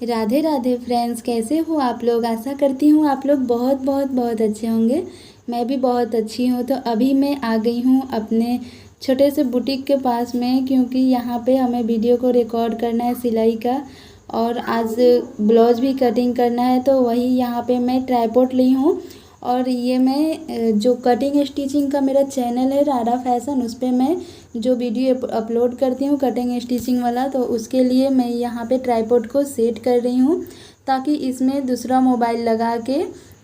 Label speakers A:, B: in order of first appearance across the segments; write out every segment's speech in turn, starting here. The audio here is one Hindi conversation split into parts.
A: राधे राधे फ्रेंड्स, कैसे हो आप लोग। आशा करती हूँ आप लोग बहुत बहुत बहुत अच्छे होंगे। मैं भी बहुत अच्छी हूँ। तो अभी मैं आ गई हूँ अपने छोटे से बुटीक के पास में, क्योंकि यहाँ पे हमें वीडियो को रिकॉर्ड करना है सिलाई का, और आज ब्लाउज भी कटिंग करना है। तो वही यहाँ पे मैं ट्राइपॉड ली हूँ, और ये मैं जो कटिंग स्टिचिंग का मेरा चैनल है राधा फैशन, उस पर मैं जो वीडियो अपलोड करती हूँ कटिंग स्टिचिंग वाला, तो उसके लिए मैं यहाँ पे ट्राइपॉड को सेट कर रही हूँ, ताकि इसमें दूसरा मोबाइल लगा के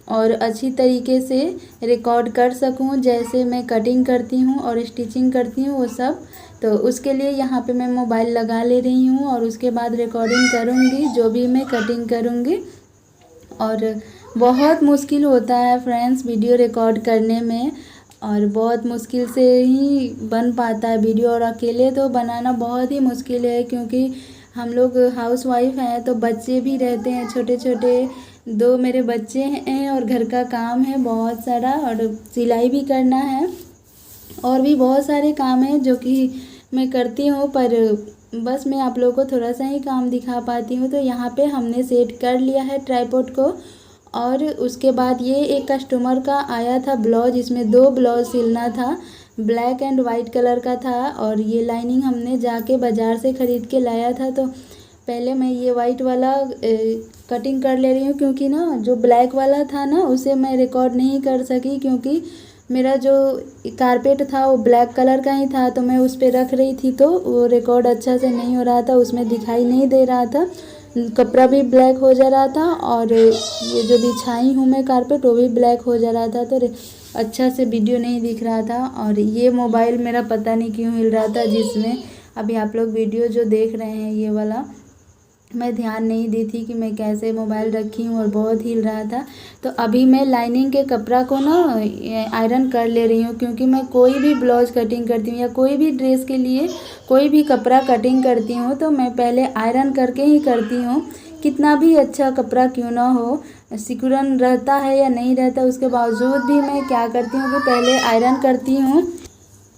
A: और अच्छी तरीके से रिकॉर्ड कर सकूँ, जैसे मैं कटिंग करती हूँ और स्टिचिंग करती हूँ वो सब। तो उसके लिए यहाँ पे मैं मोबाइल लगा ले रही हूँ, और उसके बाद रिकॉर्डिंग करूँगी जो भी मैं कटिंग करूँगी। और बहुत मुश्किल होता है फ्रेंड्स वीडियो रिकॉर्ड करने में, और बहुत मुश्किल से ही बन पाता है वीडियो, और अकेले तो बनाना बहुत ही मुश्किल है, क्योंकि हम लोग हाउस वाइफ हैं, तो बच्चे भी रहते हैं छोटे छोटे। दो मेरे बच्चे हैं और घर का काम है बहुत सारा, और सिलाई भी करना है, और भी बहुत सारे काम हैं जो कि मैं करती हूँ, पर बस मैं आप लोगों को थोड़ा सा ही काम दिखा पाती हूँ। तो यहाँ पे हमने सेट कर लिया है ट्राइपॉड को, और उसके बाद ये एक कस्टमर का आया था ब्लाउज, इसमें 2 ब्लाउज सिलना था, ब्लैक एंड वाइट कलर का था, और ये लाइनिंग हमने जाके बाज़ार से ख़रीद के लाया था। तो पहले मैं ये वाइट वाला कटिंग कर ले रही हूँ, क्योंकि ना जो ब्लैक वाला था ना उसे मैं रिकॉर्ड नहीं कर सकी, क्योंकि मेरा जो कारपेट था वो ब्लैक कलर का ही था, तो मैं उस पर रख रही थी, तो वो रिकॉर्ड अच्छा से नहीं हो रहा था, उसमें दिखाई नहीं दे रहा था, कपड़ा भी ब्लैक हो जा रहा था, और ये जो बिछाई हूँ मैं कारपेट वो भी ब्लैक हो जा रहा था, तो अच्छा से वीडियो नहीं दिख रहा था। और ये मोबाइल मेरा पता नहीं क्यों हिल रहा था, जिसमें अभी आप लोग वीडियो जो देख रहे हैं ये वाला, मैं ध्यान नहीं दी थी कि मैं कैसे मोबाइल रखी हूँ, और बहुत हिल रहा था। तो अभी मैं लाइनिंग के कपड़ा को ना आयरन कर ले रही हूँ, क्योंकि मैं कोई भी ब्लाउज कटिंग करती हूँ या कोई भी ड्रेस के लिए कोई भी कपड़ा कटिंग करती हूँ, तो मैं पहले आयरन करके ही करती हूँ। कितना भी अच्छा कपड़ा क्यों ना हो, सिकुड़न रहता है या नहीं रहता, उसके बावजूद भी मैं क्या करती हूँ कि पहले आयरन करती हूँ।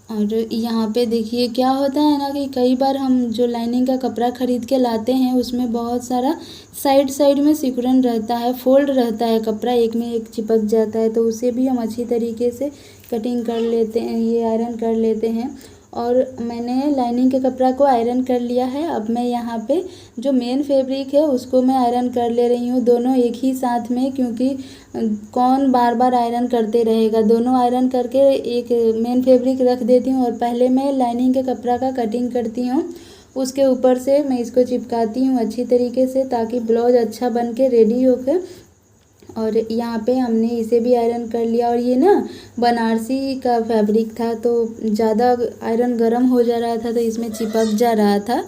A: और यहाँ पे देखिए क्या होता है ना, कि कई बार हम जो लाइनिंग का कपड़ा ख़रीद के लाते हैं उसमें बहुत सारा साइड साइड में सिकुड़न रहता है, फोल्ड रहता है, कपड़ा एक में एक चिपक जाता है, तो उसे भी हम अच्छी तरीके से कटिंग कर लेते हैं, ये आयरन कर लेते हैं। और मैंने लाइनिंग के कपड़ा को आयरन कर लिया है। अब मैं यहाँ पे जो मेन फैब्रिक है उसको मैं आयरन कर ले रही हूँ, दोनों एक ही साथ में, क्योंकि कौन बार बार आयरन करते रहेगा। दोनों आयरन करके एक मेन फैब्रिक रख देती हूँ, और पहले मैं लाइनिंग के कपड़ा का कटिंग करती हूँ, उसके ऊपर से मैं इसको चिपकाती हूँ अच्छी तरीके से, ताकि ब्लाउज अच्छा बन के रेडी होकर। और यहाँ पे हमने इसे भी आयरन कर लिया। और ये ना बनारसी का फैब्रिक था, तो ज़्यादा आयरन गर्म हो जा रहा था, तो इसमें चिपक जा रहा था,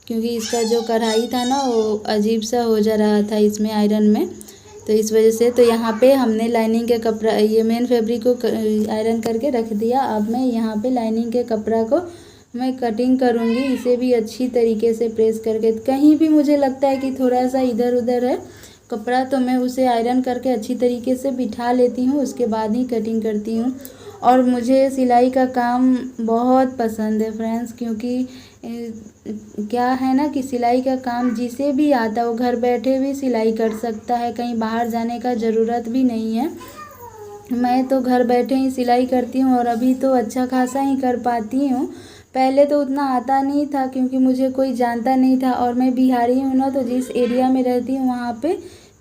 A: क्योंकि इसका जो कढ़ाई था ना वो अजीब सा हो जा रहा था इसमें आयरन में, तो इस वजह से। तो यहाँ पे हमने लाइनिंग के कपड़ा, ये मेन फैब्रिक को आयरन करके रख दिया। अब मैं यहाँ पे लाइनिंग के कपड़ा को मैं कटिंग करूँगी, इसे भी अच्छी तरीके से प्रेस करके। कहीं भी मुझे लगता है कि थोड़ा सा इधर उधर है कपड़ा, तो मैं उसे आयरन करके अच्छी तरीके से बिठा लेती हूँ, उसके बाद ही कटिंग करती हूँ। और मुझे सिलाई का काम बहुत पसंद है फ्रेंड्स, क्योंकि क्या है ना कि सिलाई का काम जिसे भी आता है वो घर बैठे भी सिलाई कर सकता है, कहीं बाहर जाने का ज़रूरत भी नहीं है। मैं तो घर बैठे ही सिलाई करती हूँ, और अभी तो अच्छा खासा ही कर पाती हूँ। पहले तो उतना आता नहीं था, क्योंकि मुझे कोई जानता नहीं था, और मैं बिहारी हूँ ना, तो जिस एरिया में रहती हूँ वहाँ पे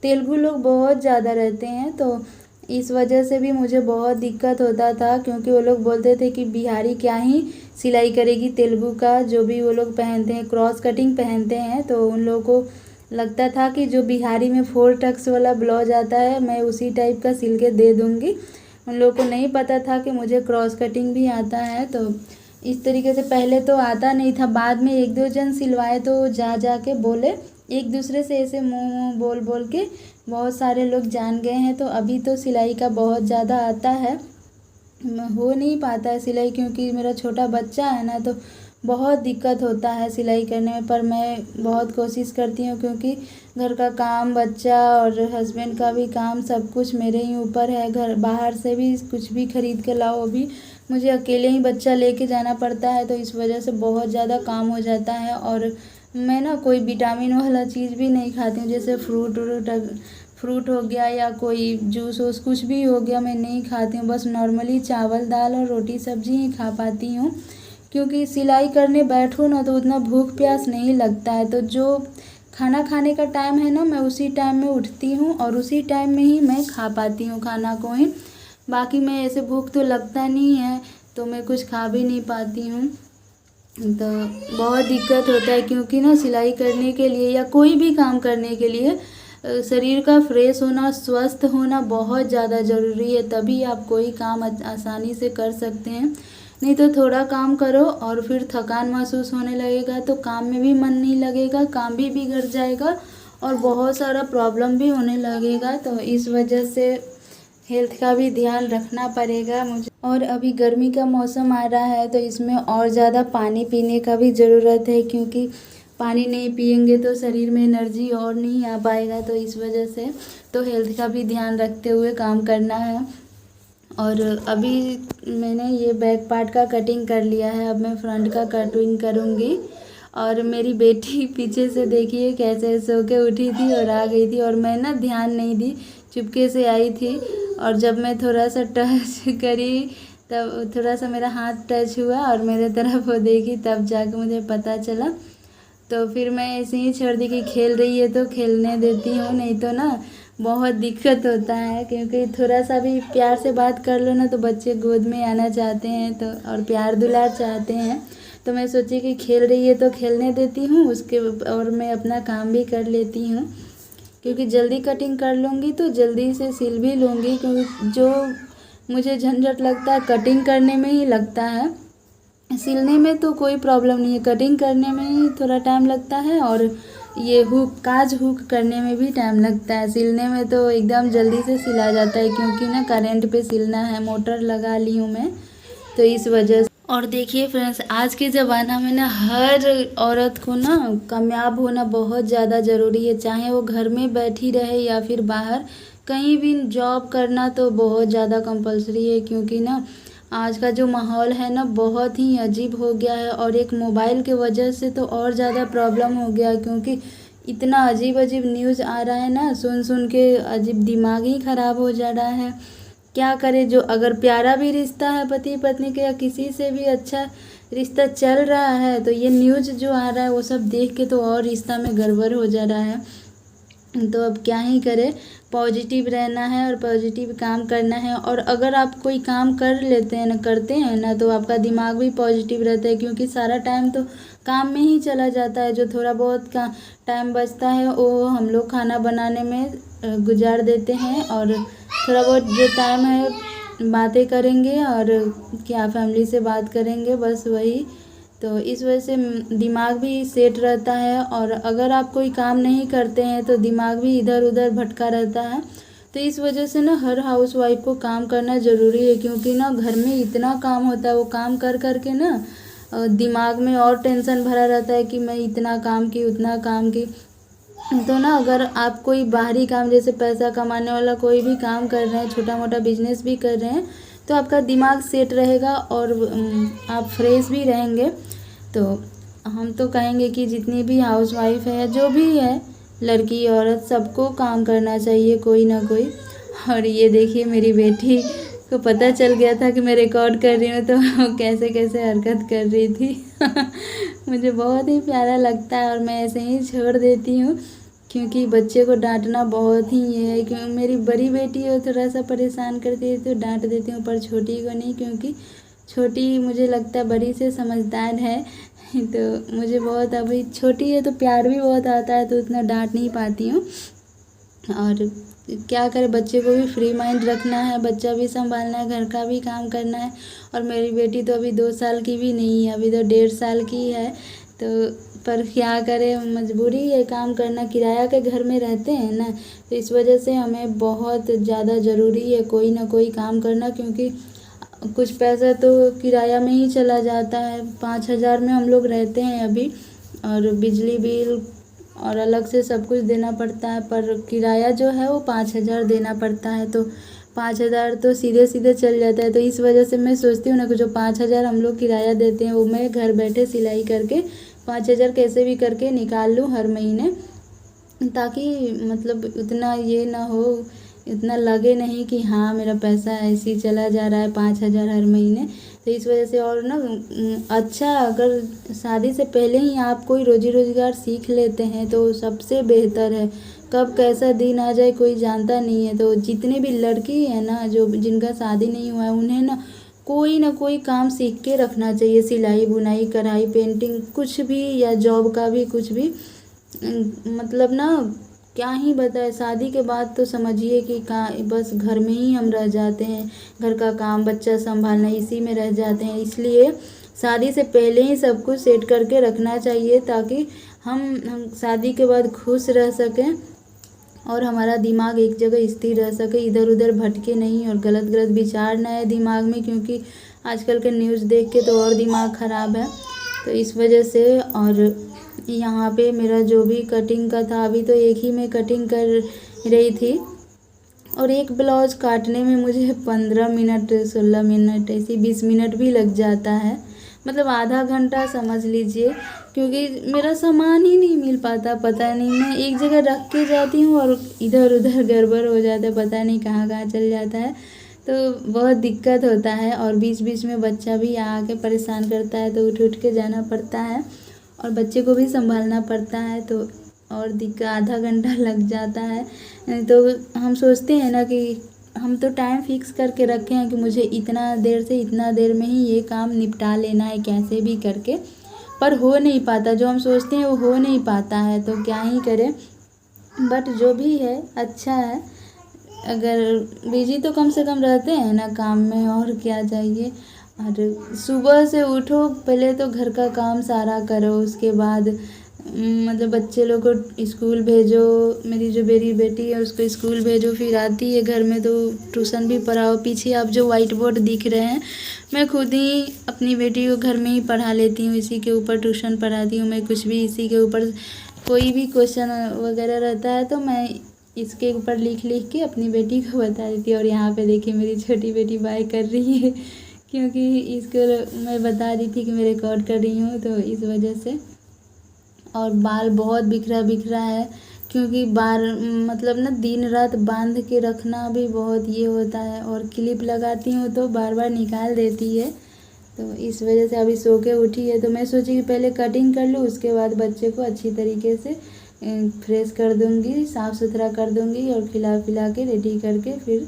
A: तेलुगु लोग बहुत ज़्यादा रहते हैं, तो इस वजह से भी मुझे बहुत दिक्कत होता था, क्योंकि वो लोग बोलते थे कि बिहारी क्या ही सिलाई करेगी, तेलुगु का जो भी वो लोग पहनते हैं क्रॉस कटिंग पहनते हैं, तो उन लोगों को लगता था कि जो बिहारी में 4 टक्स वाला ब्लाउज आता है मैं उसी टाइप का सिल के दे दूँगी। उन लोगों को नहीं पता था कि मुझे क्रॉस कटिंग भी आता है। तो इस तरीके से पहले तो आता नहीं था, बाद में 1-2 जन सिलवाए तो जा जा के बोले, एक दूसरे से ऐसे मुँह बोल बोल के बहुत सारे लोग जान गए हैं। तो अभी तो सिलाई का बहुत ज़्यादा आता है, हो नहीं पाता है सिलाई, क्योंकि मेरा छोटा बच्चा है ना, तो बहुत दिक्कत होता है सिलाई करने में। पर मैं बहुत कोशिश करती हूँ, क्योंकि घर का काम, बच्चा और हस्बैंड का भी काम, सब कुछ मेरे ही ऊपर है। घर बाहर से भी कुछ भी खरीद के लाओ, अभी मुझे अकेले ही बच्चा लेके जाना पड़ता है, तो इस वजह से बहुत ज़्यादा काम हो जाता है। और मैं ना कोई विटामिन वाला चीज़ भी नहीं खाती हूँ, जैसे फ्रूट हो गया या कोई जूस वूस कुछ भी हो गया, मैं नहीं खाती हूँ। बस नॉर्मली चावल दाल और रोटी सब्जी ही खा पाती हूँ, क्योंकि सिलाई करने बैठो ना तो उतना भूख प्यास नहीं लगता है। तो जो खाना खाने का टाइम है ना, मैं उसी टाइम में उठती हूँ और उसी टाइम में ही मैं खा पाती हूँ खाना को ही। बाकी मैं ऐसे भूख तो लगता नहीं है तो मैं कुछ खा भी नहीं पाती हूँ। तो बहुत दिक्कत होता है, क्योंकि ना सिलाई करने के लिए या कोई भी काम करने के लिए शरीर का फ्रेश होना, स्वस्थ होना बहुत ज़्यादा ज़रूरी है, तभी आप कोई काम आसानी से कर सकते हैं। नहीं तो थोड़ा काम करो और फिर थकान महसूस होने लगेगा तो काम में भी मन नहीं लगेगा, काम भी बिगड़ जाएगा और बहुत सारा प्रॉब्लम भी होने लगेगा। तो इस वजह से हेल्थ का भी ध्यान रखना पड़ेगा मुझे। और अभी गर्मी का मौसम आ रहा है तो इसमें और ज़्यादा पानी पीने का भी ज़रूरत है, क्योंकि पानी नहीं पिएंगे तो शरीर में एनर्जी और नहीं आ पाएगा। तो इस वजह से तो हेल्थ का भी ध्यान रखते हुए काम करना है। और अभी मैंने ये बैक पार्ट का कटिंग कर लिया है, अब मैं फ्रंट का कटिंग करूँगी। और मेरी बेटी पीछे से देखिए कैसे सो के उठी थी और आ गई थी, और मैं ना ध्यान नहीं दी, चुपके से आई थी। और जब मैं थोड़ा सा टच करी तब थोड़ा सा मेरा हाथ टच हुआ और मेरे तरफ वो देखी, तब जाके मुझे पता चला। तो फिर मैं ऐसे ही छोड़ दी कि खेल रही है तो खेलने देती हूँ, नहीं तो ना बहुत दिक्कत होता है, क्योंकि थोड़ा सा भी प्यार से बात कर लो ना तो बच्चे गोद में आना चाहते हैं तो और प्यार दुलार चाहते हैं। तो मैं सोची कि खेल रही है तो खेलने देती हूँ उसके, और मैं अपना काम भी कर लेती हूँ, क्योंकि जल्दी कटिंग कर लूँगी तो जल्दी से सिल भी लूँगी। क्योंकि जो मुझे झंझट लगता है कटिंग करने में ही लगता है, सिलने में तो कोई प्रॉब्लम नहीं है, कटिंग करने में ही थोड़ा टाइम लगता है और ये हुक करने में भी टाइम लगता है। सिलने में तो एकदम जल्दी से सिला जाता है, क्योंकि ना करंट पे सिलना है, मोटर लगा ली हूँ मैं, तो इस वजह से। और देखिए फ्रेंड्स, आज के ज़माना में ना हर औरत को ना कामयाब होना बहुत ज़्यादा ज़रूरी है, चाहे वो घर में बैठी रहे या फिर बाहर कहीं भी जॉब करना तो बहुत ज़्यादा कंपलसरी है। क्योंकि ना आज का जो माहौल है ना बहुत ही अजीब हो गया है, और एक मोबाइल के वजह से तो और ज़्यादा प्रॉब्लम हो गया है, क्योंकि इतना अजीब अजीब न्यूज़ आ रहा है ना, सुन सुन के अजीब दिमाग ही ख़राब हो जा रहा है। क्या करें, जो अगर प्यारा भी रिश्ता है पति पत्नी के या किसी से भी अच्छा रिश्ता चल रहा है, तो ये न्यूज़ जो आ रहा है वो सब देख के तो और रिश्ता में गड़बड़ हो जा रहा है। तो अब क्या ही करें, पॉजिटिव रहना है और पॉजिटिव काम करना है। और अगर आप कोई काम करते हैं ना तो आपका दिमाग भी पॉजिटिव रहता है, क्योंकि सारा टाइम तो काम में ही चला जाता है। जो थोड़ा बहुत का टाइम बचता है वो हम लोग खाना बनाने में गुजार देते हैं, और थोड़ा बहुत जो टाइम है बातें करेंगे और क्या फैमिली से बात करेंगे, बस वही। तो इस वजह से दिमाग भी सेट रहता है, और अगर आप कोई काम नहीं करते हैं तो दिमाग भी इधर उधर भटका रहता है। तो इस वजह से ना हर हाउसवाइफ को काम करना ज़रूरी है, क्योंकि ना घर में इतना काम होता है, वो काम कर कर के ना दिमाग में और टेंशन भरा रहता है कि मैं इतना काम की उतना काम की। तो ना अगर आप कोई बाहरी काम जैसे पैसा कमाने वाला कोई भी काम कर रहे हैं, छोटा मोटा बिजनेस भी कर रहे हैं, तो आपका दिमाग सेट रहेगा और आप फ्रेश भी रहेंगे। तो हम तो कहेंगे कि जितनी भी हाउसवाइफ है, जो भी है, लड़की औरत, सबको काम करना चाहिए कोई ना कोई। और ये देखिए मेरी बेटी को पता चल गया था कि मैं रिकॉर्ड कर रही हूँ, तो कैसे कैसे हरकत कर रही थी। मुझे बहुत ही प्यारा लगता है और मैं ऐसे ही छोड़ देती हूँ, क्योंकि बच्चे को डांटना बहुत ही ये है। क्योंकि मेरी बड़ी बेटी है थोड़ा सा परेशान करती है तो डांट देती हूँ, पर छोटी को नहीं, क्योंकि छोटी मुझे लगता है बड़ी से समझदार है। तो मुझे बहुत, अभी छोटी है तो प्यार भी बहुत आता है, तो उतना डांट नहीं पाती हूँ। और क्या करें, बच्चे को भी फ्री माइंड रखना है, बच्चा भी संभालना है, घर का भी काम करना है। और मेरी बेटी तो अभी 2 साल की भी नहीं है, अभी तो 1.5 साल की है। तो पर क्या करें, मजबूरी है काम करना, किराया के घर में रहते हैं ना, तो इस वजह से हमें बहुत ज़्यादा ज़रूरी है कोई ना कोई काम करना। क्योंकि कुछ पैसा तो किराया में ही चला जाता है, 5,000 में हम लोग रहते हैं अभी, और बिजली बिल और अलग से सब कुछ देना पड़ता है, पर किराया जो है वो 5,000 देना पड़ता है। तो 5,000 तो सीधे सीधे चल जाता है। तो इस वजह से मैं सोचती हूँ ना कि जो 5,000 हम लोग किराया देते हैं वो मैं घर बैठे सिलाई करके 5,000 कैसे भी करके निकाल लूँ हर महीने, ताकि मतलब उतना ये ना हो, इतना लगे नहीं कि हाँ मेरा पैसा ऐसे ही चला जा रहा है 5,000 हर महीने। तो इस वजह से और ना अच्छा, अगर शादी से पहले ही आप कोई रोजी रोज़गार सीख लेते हैं तो सबसे बेहतर है। कब कैसा दिन आ जाए कोई जानता नहीं है। तो जितने भी लड़की है ना, जो जिनका शादी नहीं हुआ है, उन्हें ना कोई काम सीख के रखना चाहिए। सिलाई बुनाई कढ़ाई पेंटिंग कुछ भी, या जॉब का भी कुछ भी। मतलब ना क्या ही बताए, शादी के बाद तो समझिए कि बस घर में ही हम रह जाते हैं, घर का काम बच्चा संभालना इसी में रह जाते हैं। इसलिए शादी से पहले ही सब कुछ सेट करके रखना चाहिए, ताकि हम शादी के बाद खुश रह सकें और हमारा दिमाग एक जगह स्थिर रह सके, इधर उधर भटके नहीं और गलत गलत विचार ना आए दिमाग में, क्योंकि आजकल के न्यूज़ देख के तो और दिमाग ख़राब है। तो इस वजह से, और यहाँ पे मेरा जो भी कटिंग का था, अभी तो एक ही में कटिंग कर रही थी, और एक ब्लाउज़ काटने में मुझे 15 मिनट 16 मिनट ऐसे 20 मिनट भी लग जाता है, मतलब आधा घंटा समझ लीजिए, क्योंकि मेरा सामान ही नहीं मिल पाता। पता नहीं, मैं एक जगह रख के जाती हूँ और इधर उधर गड़बड़ हो जाता है, पता नहीं कहाँ कहाँ चल जाता है। तो बहुत दिक्कत होता है, और बीच बीच में बच्चा भी आके परेशान करता है, तो उठ उठ के जाना पड़ता है और बच्चे को भी संभालना पड़ता है, तो और दिक्कत आधा घंटा लग जाता है। तो हम सोचते हैं ना कि हम तो टाइम फिक्स करके रखे हैं कि मुझे इतना देर से इतना देर में ही ये काम निपटा लेना है कैसे भी करके, पर हो नहीं पाता। जो हम सोचते हैं वो हो नहीं पाता है, तो क्या ही करें। बट जो भी है अच्छा है, अगर बिजी तो कम से कम रहते हैं ना काम में, और क्या चाहिए। और सुबह से उठो, पहले तो घर का काम सारा करो, उसके बाद मतलब बच्चे लोग को स्कूल भेजो। मेरी जो मेरी बेटी है उसको स्कूल भेजो, फिर आती है घर में तो ट्यूशन भी पढ़ाओ। पीछे आप जो वाइट बोर्ड दिख रहे हैं, मैं खुद ही अपनी बेटी को घर में ही पढ़ा लेती हूँ, इसी के ऊपर ट्यूशन पढ़ाती हूँ मैं। कुछ भी इसी के ऊपर कोई भी क्वेश्चन वगैरह रहता है तो मैं इसके ऊपर लिख लिख के अपनी बेटी को बता देती हूँ। और यहाँ पे देखिए मेरी छोटी बेटी बाय कर रही है, क्योंकि इसको मैं बता रही थी कि मैं रिकॉर्ड कर रही हूँ, तो इस वजह से। और बाल बहुत बिखरा है, क्योंकि बाल मतलब ना दिन रात बांध के रखना भी बहुत ये होता है, और क्लिप लगाती हूँ तो बार बार निकाल देती है। तो इस वजह से अभी सो के उठी है, तो मैं सोची कि पहले कटिंग कर लूँ, उसके बाद बच्चे को अच्छी तरीके से फ्रेश कर दूँगी, साफ़ सुथरा कर दूँगी, और खिला पिला के रेडी करके फिर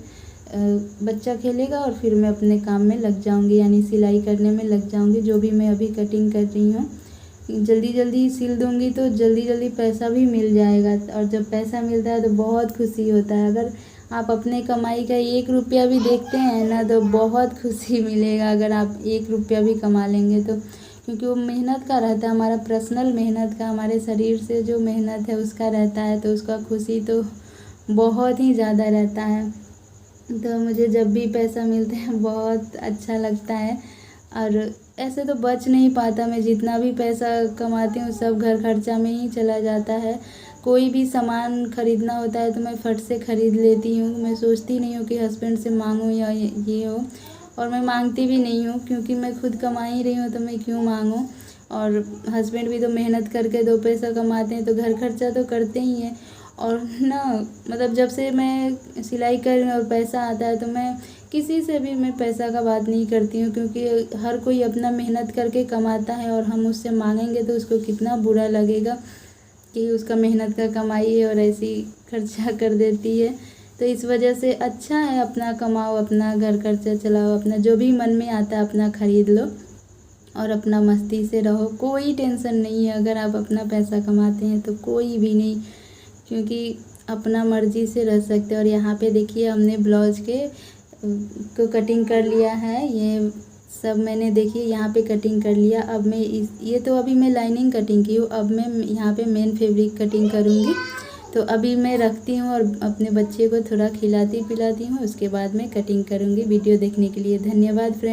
A: बच्चा खेलेगा और फिर मैं अपने काम में लग जाऊँगी, यानी सिलाई करने में लग जाऊँगी। जो भी मैं अभी कटिंग कर रही हूँ जल्दी जल्दी सिल दूँगी तो जल्दी जल्दी पैसा भी मिल जाएगा, और जब पैसा मिलता है तो बहुत खुशी होता है। अगर आप अपने कमाई का 1 रुपया भी देखते हैं ना, तो बहुत खुशी मिलेगा अगर आप 1 रुपया भी कमा लेंगे तो, क्योंकि वो मेहनत का रहता है, हमारा पर्सनल मेहनत का, हमारे शरीर से जो मेहनत है उसका रहता है, तो उसका खुशी तो बहुत ही ज़्यादा रहता है। तो मुझे जब भी पैसा मिलता है बहुत अच्छा लगता है। और ऐसे तो बच नहीं पाता, मैं जितना भी पैसा कमाती हूँ सब घर खर्चा में ही चला जाता है। कोई भी सामान ख़रीदना होता है तो मैं फट से ख़रीद लेती हूँ, मैं सोचती नहीं हूँ कि हस्बैंड से मांगूँ या ये हो, और मैं मांगती भी नहीं हूँ, क्योंकि मैं खुद कमा ही रही हूँ तो मैं क्यों मांगूँ। और हस्बैंड भी तो मेहनत करके 2 पैसा कमाते हैं तो घर खर्चा तो करते ही हैं। और ना मतलब जब से मैं सिलाई कर रही हूँ और पैसा आता है तो मैं किसी से भी मैं पैसा का बात नहीं करती हूँ, क्योंकि हर कोई अपना मेहनत करके कमाता है, और हम उससे मांगेंगे तो उसको कितना बुरा लगेगा कि उसका मेहनत का कमाई है और ऐसी खर्चा कर देती है। तो इस वजह से अच्छा है, अपना कमाओ, अपना घर खर्चा चलाओ, अपना जो भी मन में आता है अपना ख़रीद लो और अपना मस्ती से रहो। कोई टेंशन नहीं है अगर आप अपना पैसा कमाते हैं तो, कोई भी नहीं, क्योंकि अपना मर्ज़ी से रह सकते हैं। और यहाँ पे देखिए हमने ब्लाउज को कटिंग कर लिया है, ये सब मैंने देखिए यहाँ पे कटिंग कर लिया। अब मैं ये तो अभी मैं लाइनिंग कटिंग की हूँ, अब मैं यहाँ पे मेन फैब्रिक कटिंग करूँगी। तो अभी मैं रखती हूँ और अपने बच्चे को थोड़ा खिलाती पिलाती हूँ, उसके बाद मैं कटिंग करूँगी। वीडियो देखने के लिए धन्यवाद फ्रेंड।